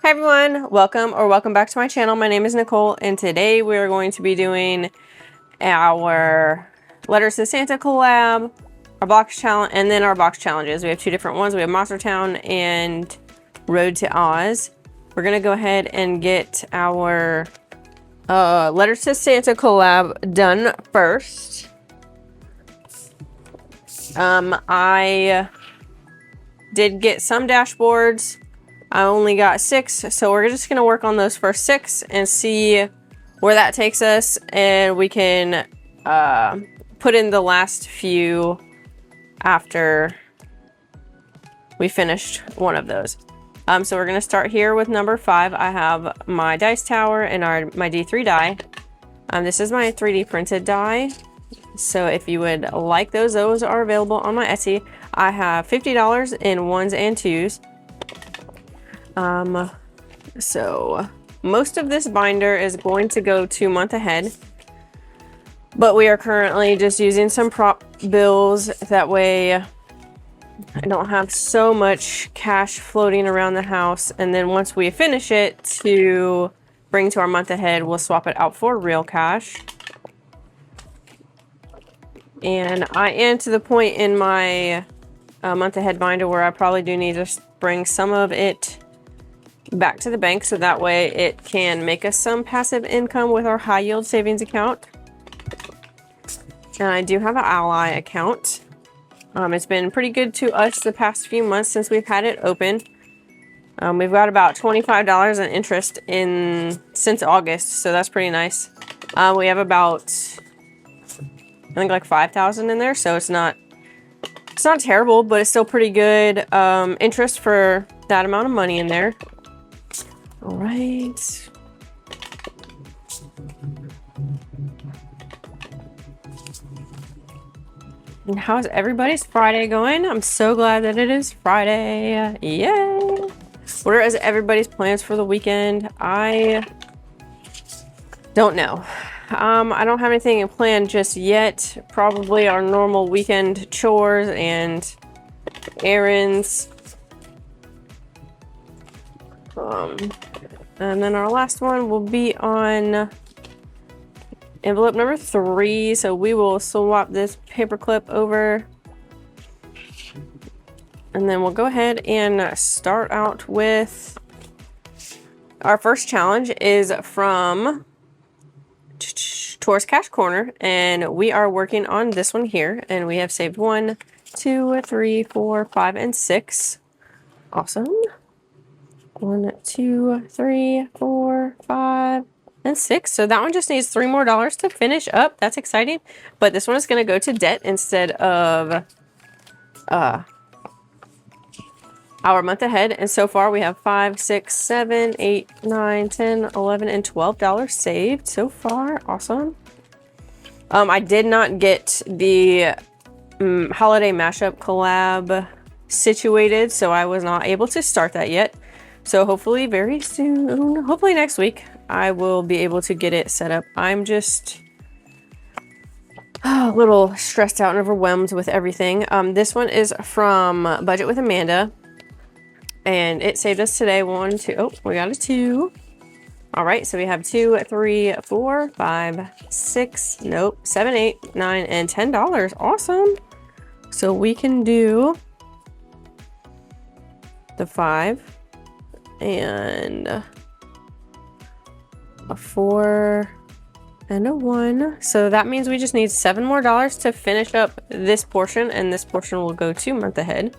Hi everyone, welcome back to my channel. My name is Nicole and today we're going to be doing our Letters to Santa collab, our box challenge, and then our box challenges. We have two different ones. We have Monster Town and Road to Oz. We're gonna go ahead and get our Letters to Santa collab done first. I did get some dashboards. I only got 6, so we're just going to work on those first 6 and see where that takes us, and we can put in the last few after we finished one of those. So we're going to start here with number 5. I have my dice tower and my D3 die. This is my 3D printed die, so if you would like those are available on my Etsy. I have $50 in 1s and 2s. So most of this binder is going to go to month ahead, but we are currently just using some prop bills. That way I don't have so much cash floating around the house. And then once we finish it to bring to our month ahead, we'll swap it out for real cash. And I am to the point in my month ahead binder where I probably do need to bring some of it back to the bank, so that way it can make us some passive income with our high yield savings account. And I do have an Ally account. It's been pretty good to us the past few months since we've had it open. We've got about $25 in interest since August, so that's pretty nice. We have about, I think, like 5,000 in there, so it's not terrible, but it's still pretty good interest for that amount of money in there. All right. And how's everybody's Friday going? I'm so glad that it is Friday. Yay! What are everybody's plans for the weekend? I don't know. I don't have anything planned just yet. Probably our normal weekend chores and errands. And then our last one will be on envelope number 3. So we will swap this paper clip over. And then we'll go ahead and start out with our first challenge is from Tourist Cash Corner. And we are working on this one here. And we have saved 1, 2, 3, 4, 5, and 6. Awesome. 1, 2, 3, 4, 5, and 6. So that one just needs $3 more to finish up. That's exciting. But this one is going to go to debt instead of our month ahead. And so far we have $5, 6, 7, 8, 9, 10, 11, and $12 saved so far. Awesome. I did not get the holiday mashup collab situated, so I was not able to start that yet. So hopefully very soon, hopefully next week, I will be able to get it set up. I'm just a little stressed out and overwhelmed with everything. This one is from Budget with Amanda, and it saved us today 1, 2, oh, we got a 2. All right, so we have 2, 3, 4, 5, 6, nope, 7, 8, 9, and $10. Awesome. So we can do the 5. And a 4 and a 1. So that means we just need $7 more to finish up this portion, and this portion will go to month ahead.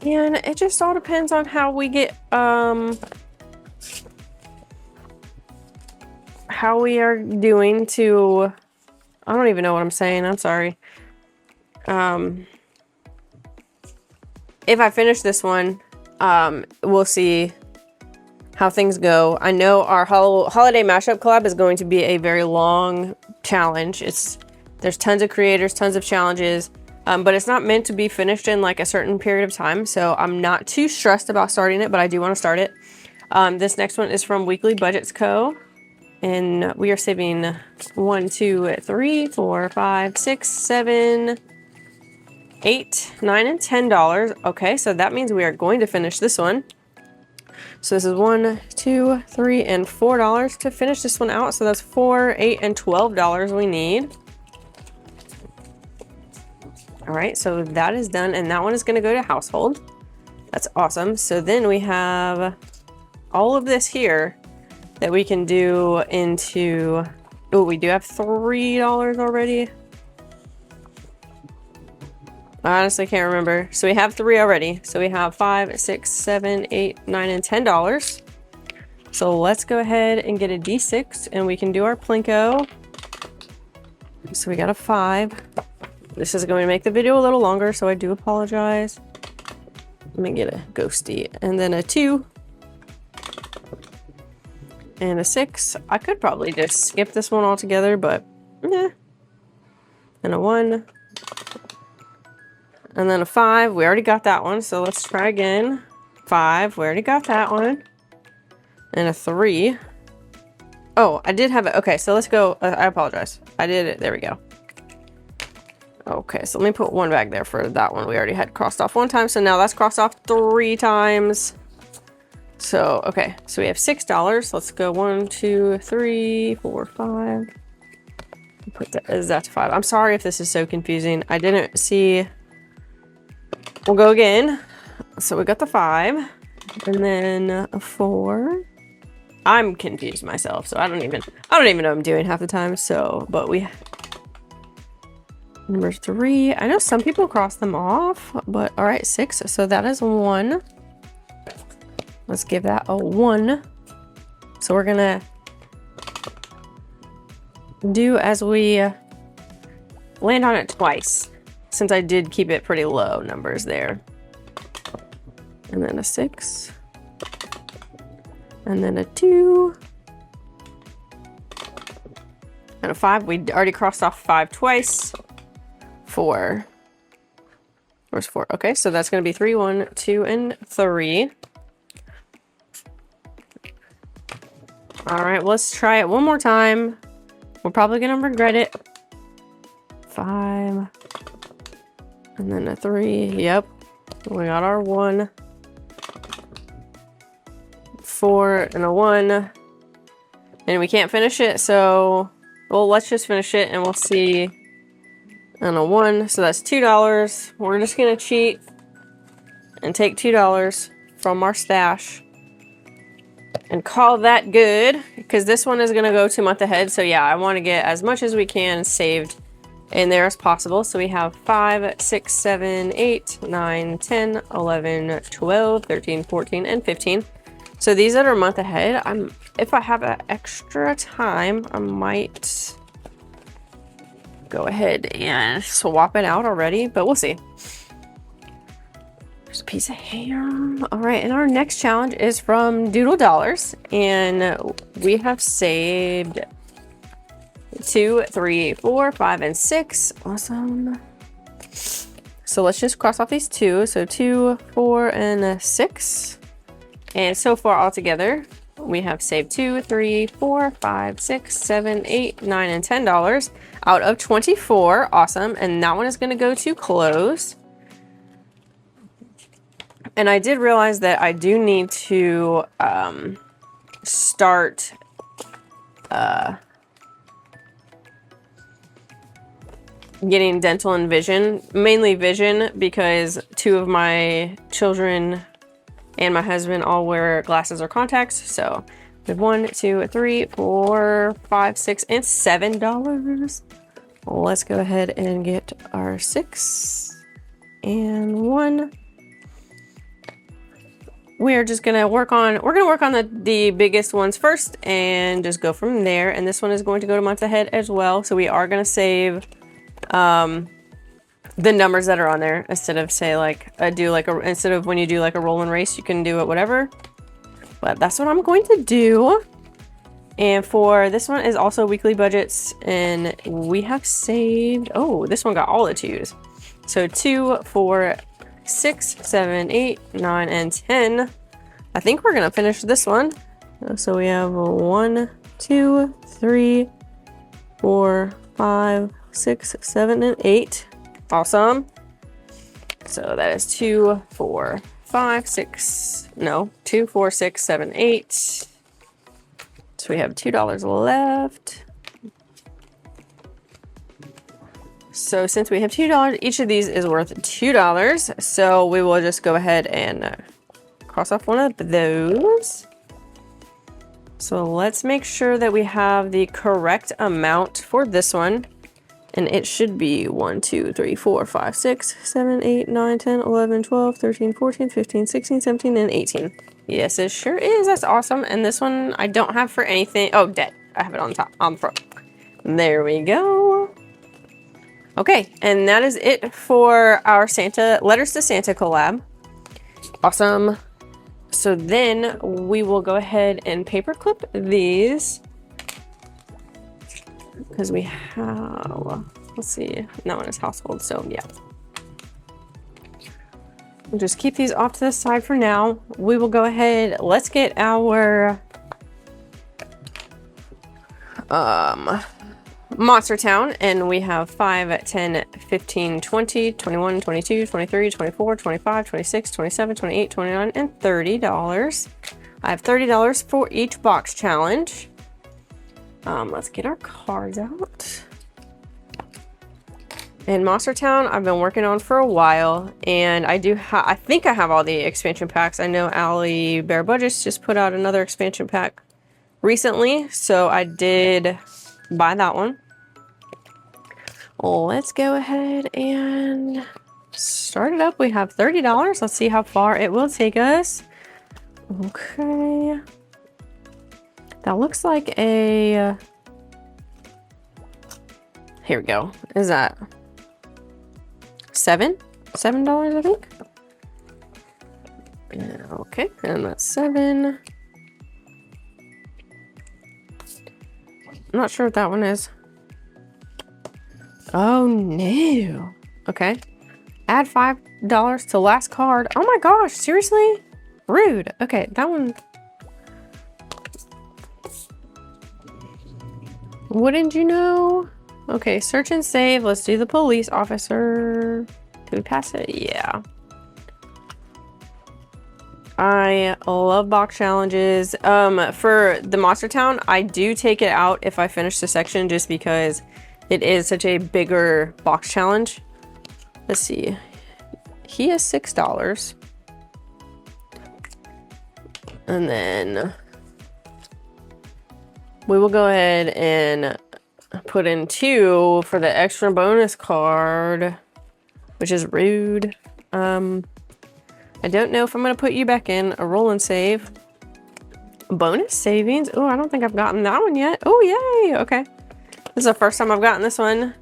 And it just all depends on how we get how we are doing to, I don't even know what I'm saying, I'm sorry. If I finish this one, we'll see how things go. I know our holiday mashup collab is going to be a very long challenge. There's tons of creators, tons of challenges, but it's not meant to be finished in like a certain period of time. So I'm not too stressed about starting it, but I do want to start it. This next one is from Weekly Budgets Co. And we are saving 1, 2, 3, 4, 5, 6, 7, $8, $9, and $10. Okay, so that means we are going to finish this one. So this is $1, $2, $3, and $4 to finish this one out. So that's $4, $8, and $12 we need. All right, so that is done, and that one is going to go to household. That's awesome. So then we have all of this here that we can do into. Oh, we do have $3 already. I honestly can't remember. So we have 3 already. So we have $5, $6, $7, $8, $9, and $10. So let's go ahead and get a D6 and we can do our Plinko. So we got a 5. This is going to make the video a little longer, so I do apologize. Let me get a ghosty. And then a 2. And a 6. I could probably just skip this one altogether, but yeah. And a 1. And then a 5. We already got that one, so let's try again. 5. We already got that one. And a 3. Oh, I did have it. Okay, so let's go. I apologize. I did it. There we go. Okay, so let me put 1 back there for that one. We already had crossed off 1 time, so now that's crossed off 3 times. So, okay, so we have $6. Let's go 1, 2, 3, 4, 5. Put that as that's 5. I'm sorry if this is so confusing. I didn't see. We'll go again. So we got the 5, and then a 4. I'm confused myself, so I don't even know what I'm doing half the time. So, but we number 3. I know some people cross them off, but all right, 6. So that is 1. Let's give that a 1. So we're gonna do as we land on it twice, since I did keep it pretty low numbers there. And then a 6. And then a 2. And a 5. We already crossed off 5 twice. 4. Where's 4? Okay, so that's going to be 3, 1, 2, and 3. All right, let's try it one more time. We're probably going to regret it. 5. And then a 3. Yep. We got our 1. 4 and a 1. And we can't finish it, so well, let's just finish it and we'll see. And a 1, so that's $2. We're just gonna cheat and take $2 from our stash and call that good, because this one is gonna go 2 months ahead. So yeah, I want to get as much as we can saved in there as possible. So we have 5, 6, 7, 8, 9, 10, 11, 12, 13, 14, and 15. So these that are a month ahead, if I have an extra time, I might go ahead and swap it out already, but we'll see. There's a piece of ham. All right, and our next challenge is from Doodle Dollars, and we have saved 2, 3, 4, 5, and 6. Awesome. So let's just cross off these 2. So 2, 4, and 6. And so far altogether, we have saved 2, 3, 4, 5, 6, 7, 8, 9, and $10 out of 24. Awesome. And that one is going to go to close. And I did realize that I do need to start getting dental and vision, mainly vision, because 2 of my children and my husband all wear glasses or contacts. So we have 1, 2, 3, 4, 5, 6, and $7. Let's go ahead and get our 6 and 1. We're just gonna work on the biggest ones first and just go from there. And this one is going to go to months ahead as well. So we are gonna save the numbers that are on there instead of say like instead of when you do like a roll and race, you can do it whatever. But that's what I'm going to do. And for this one is also weekly budgets, and we have saved, oh, this one got all the 2s. So 2, 4, 6, 7, 8, 9, and 10. I think we're gonna finish this one. So we have 1, 2, 3, 4, 5, 6, 7, and 8. Awesome. So that is 2, 4, 5, 6. No, 2, 4, 6, 7, 8. So we have $2 left. So since we have $2, each of these is worth $2. So we will just go ahead and cross off one of those. So let's make sure that we have the correct amount for this one. And it should be 1, 2, 3, 4, 5, 6, 7, 8, 9, 10, 11, 12, 13, 14, 15, 16, 17, and 18. Yes, it sure is. That's awesome. And this one I don't have for anything. Oh, dead. I have it on top, on the front. There we go. Okay, and that is it for our Santa Letters to Santa collab. Awesome. So then we will go ahead and paperclip these. Because we have, let's see, that one is household, so yeah. We'll just keep these off to the side for now. We will go ahead, let's get our Monster Town, and we have 5, 10, 15, 20, 21, 22, 23, 24, 25, 26, 27, 28, 29, and $30. I have $30 for each box challenge. Let's get our cards out. And Monster Town, I've been working on for a while, and I think I have all the expansion packs. I know Allie Bear Budgets just put out another expansion pack recently, so I did buy that one. Let's go ahead and start it up. We have $30. Let's see how far it will take us. Okay. That looks like a... Here we go. Is that $7? $7, I think. Yeah, okay, and that's 7. I'm not sure what that one is. Oh no. Okay. Add $5 to last card. Oh my gosh, seriously? Rude. Okay, that one. Wouldn't you know? Okay, search and save. Let's do the police officer. Did we pass it? Yeah. I love box challenges. For the Monster Town, I do take it out if I finish the section just because it is such a bigger box challenge. Let's see. He has $6. And then we will go ahead and put in 2 for the extra bonus card, which is rude. I don't know if I'm going to put you back in. A roll and save. Bonus savings. Oh, I don't think I've gotten that one yet. Oh, yay. Okay. This is the first time I've gotten this one.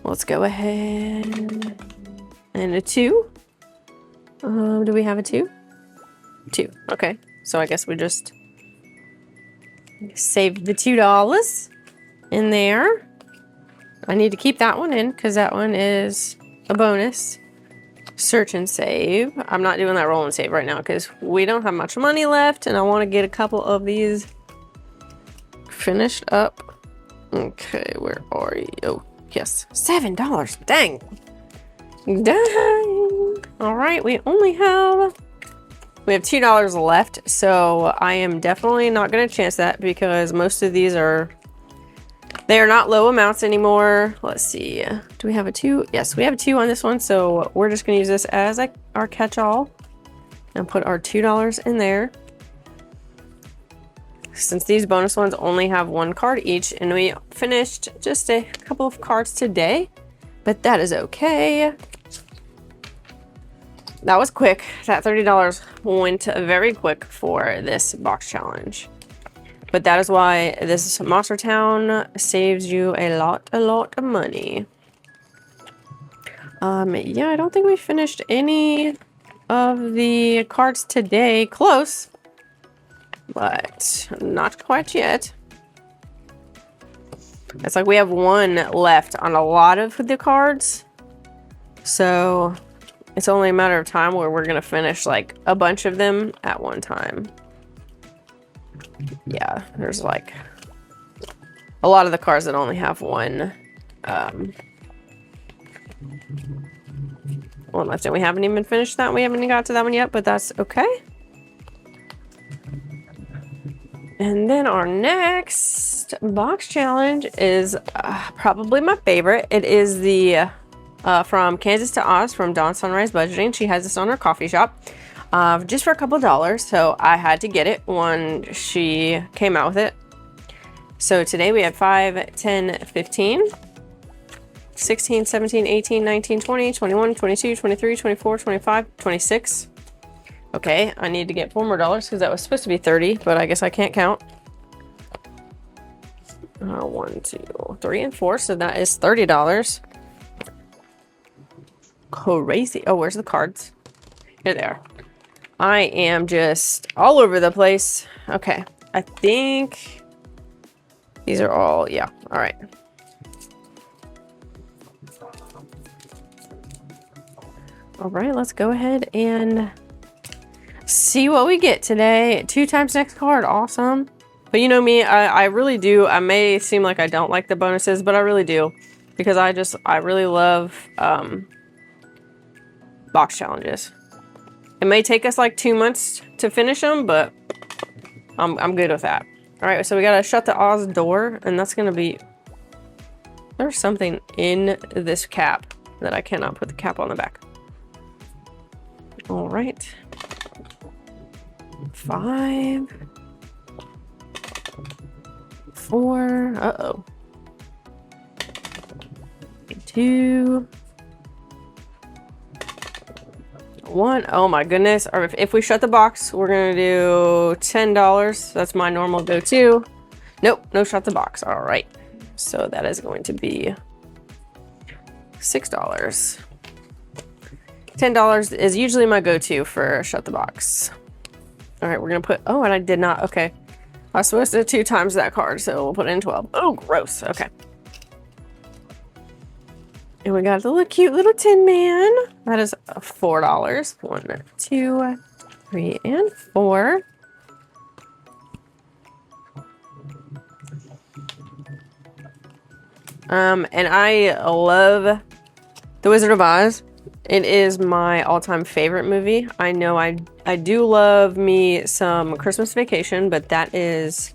Let's go ahead. And a 2. Do we have a 2? 2. Okay. So I guess we just saved the $2 in there. I need to keep that one in because that one is a bonus. Search and save. I'm not doing that roll and save right now because we don't have much money left and I want to get a couple of these finished up. Okay, where are you? Oh, yes. $7. Dang. Dang. All right, we have $2 left, so I am definitely not going to chance that because most of these they are not low amounts anymore. Let's see. Do we have a 2? Yes, we have a 2 on this one, so we're just going to use this as our catch-all and put our $2 in there. Since these bonus ones only have 1 card each, and we finished just a couple of cards today, but that is okay. That was quick. That $30 went very quick for this box challenge. But that is why this Monster Town saves you a lot of money. Yeah, I don't think we finished any of the cards today. Close, but not quite yet. It's like we have 1 left on a lot of the cards. So it's only a matter of time where we're going to finish like a bunch of them at one time. Yeah, there's like a lot of the cards one left, and we haven't even finished that. We haven't even got to that one yet, but that's okay. And then our next box challenge is probably my favorite. It is the from Kansas to Oz from Dawn Sunrise Budgeting. She has this on her coffee shop just for a couple dollars. So I had to get it when she came out with it. So today we have 5, 10, 15, 16, 17, 18, 19, 20, 21, 22, 23, 24, 25, 26. Okay, I need to get 4 more dollars because that was supposed to be 30, but I guess I can't count. 1, 2, 3, and 4, so that is $30. Crazy. Oh, where's the cards? Here they are. I am just all over the place. Okay, I think these are all, yeah, all right. All right, let's go ahead and see what we get today. 2 times next card, awesome. But you know me, I really do. I may seem like I don't like the bonuses, but I really do. Because I really love box challenges. It may take us like 2 months to finish them, but I'm good with that. All right, so we gotta shut the Oz door, and that's gonna be, there's something in this cap that I cannot put the cap on the back. All right. 5, 4, uh-oh. 2, 1. Oh my goodness. Or if we shut the box, we're gonna do $10. That's my normal go-to. Nope, no shut the box. All right. So that is going to be $6. $10 is usually my go-to for shut the box. All right, we're gonna put, oh, and I did not, okay. I was supposed to 2 times that card, so we'll put in 12. Oh, gross, okay. And we got a little cute little Tin Man. That is $4. 1, 2, 3, and 4. And I love The Wizard of Oz. It is my all-time favorite movie. I know I do love me some Christmas Vacation, but that is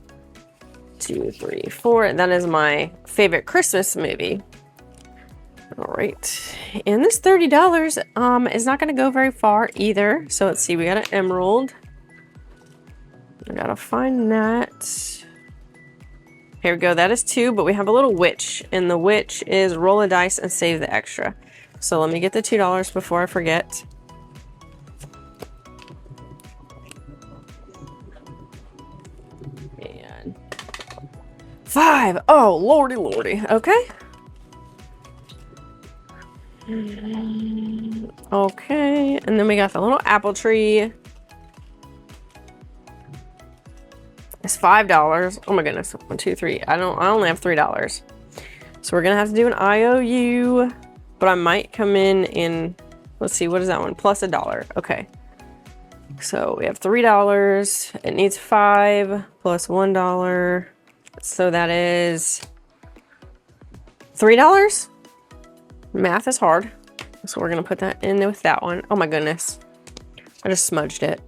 2, 3, 4. That is my favorite Christmas movie. All right, and this $30 is not going to go very far either. So let's see, we got an emerald. I gotta find that. Here we go. That is 2, but we have a little witch, and the witch is roll a dice and save the extra. So let me get the $2 before I forget. And 5. Oh, lordy, lordy. Okay. Okay, and then we got the little apple tree. It's $5. Oh my goodness. 1, 2, 3. I only have $3. So we're gonna have to do an IOU. But I might come in, let's see, what is that one? Plus $1. Okay. So we have $3. It needs 5 plus $1. So that is $3. Math is hard. So we're gonna put that in with that one. Oh my goodness. I just smudged it.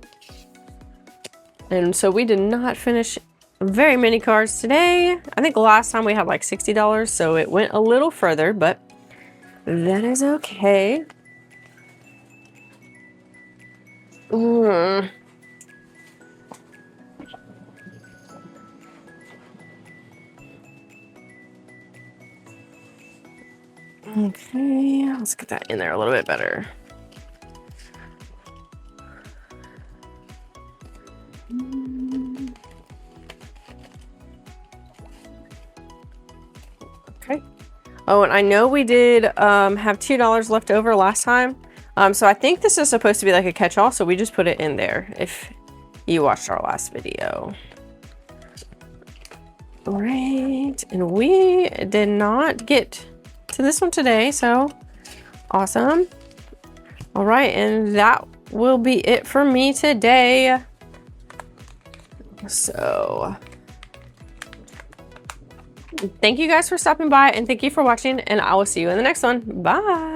And so we did not finish very many cards today. I think last time we had like $60, so it went a little further, but that is okay. Okay, let's get that in there a little bit better. Okay. Oh, and I know we did have $2 left over last time. So I think this is supposed to be like a catch-all, so we just put it in there if you watched our last video. All right, and we did not get to this one today, so awesome. All right, and that will be it for me today. So thank you guys for stopping by, and thank you for watching, and I will see you in the next one. Bye.